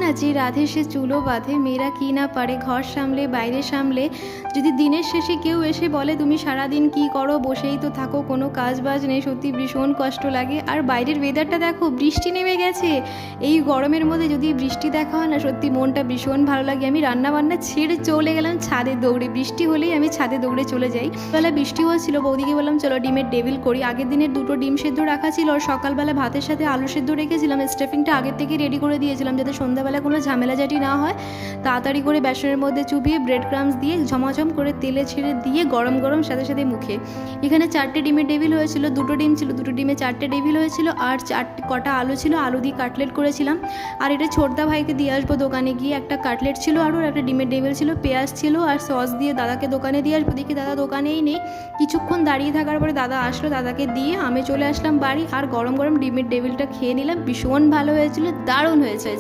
না যে রাধে সে চুলো বাঁধে, মেয়েরা কি না পারে ঘর সামলে বাইরে সামলে। যদি দিনের শেষে কেউ এসে বলে তুমি সারাদিন কি করো, বসেই তো থাকো, কোনো কাজ বাজ নেই, সত্যি ভীষণ কষ্ট লাগে। আর বাইরের ওয়েদারটা দেখো, বৃষ্টি নেমে গেছে। এই গরমের মধ্যে যদি বৃষ্টি দেখা হয় না, সত্যি মনটা ভীষণ ভালো লাগে। আমি রান্না বান্না ছেড়ে চলে গেলাম ছাদে দৌড়ে, বৃষ্টি হলেই আমি ছাদে দৌড়ে চলে যাই। বেলা বৃষ্টি হচ্ছিল, বৌদিকে বললাম চলো ডিমের ডেভিল করি। আগের দিনের 2টো ডিম সেদ্ধ রাখা ছিল, আর সকালবেলা ভাতের সাথে আলু সেদ্ধ রেখেছিলাম। স্টাফিংটা আগের থেকে রেডি করে দিয়েছিলাম যাতে সন্ধ্যাবেলা কোনো ঝামেলাঝাটি না হয়। তাড়াতাড়ি করে বেসনের মধ্যে চুবিয়ে ব্রেড ক্রামস দিয়ে ঝমাঝম করে তেলে ছেড়ে দিয়ে গরম গরম সাথে সাথে মুখে। এখানে 4টে ডিমের ডেভিল হয়েছিল, 2টো ডিম ছিল, 2টো ডিমে 4টে ডেভিল হয়েছিল, আর 4 কটা আলু ছিল, আলু দিয়ে কাটলেট করেছিলাম। আর এটা ছোটদা ভাইকে দিয়ে আসবো দোকানে গিয়ে। একটা কাটলেট ছিল, আরও একটা ডিমের ডেভিল ছিল, পেঁয়াজ ছিল, আর সস দিয়ে দাদাকে দোকানে দিয়ে আসবো। দেখি দাদা দোকানেই নেই। কিছুক্ষণ দাঁড়িয়ে থাকার পরে দাদা আসলো, দাদাকে দিয়ে আমি চলে আসলাম বাড়ি। আর গরম গরম ডিমের ডেভিলটা খেয়ে নিলাম, ভীষণ ভালো হয়েছিল, দারুণ হয়েছে।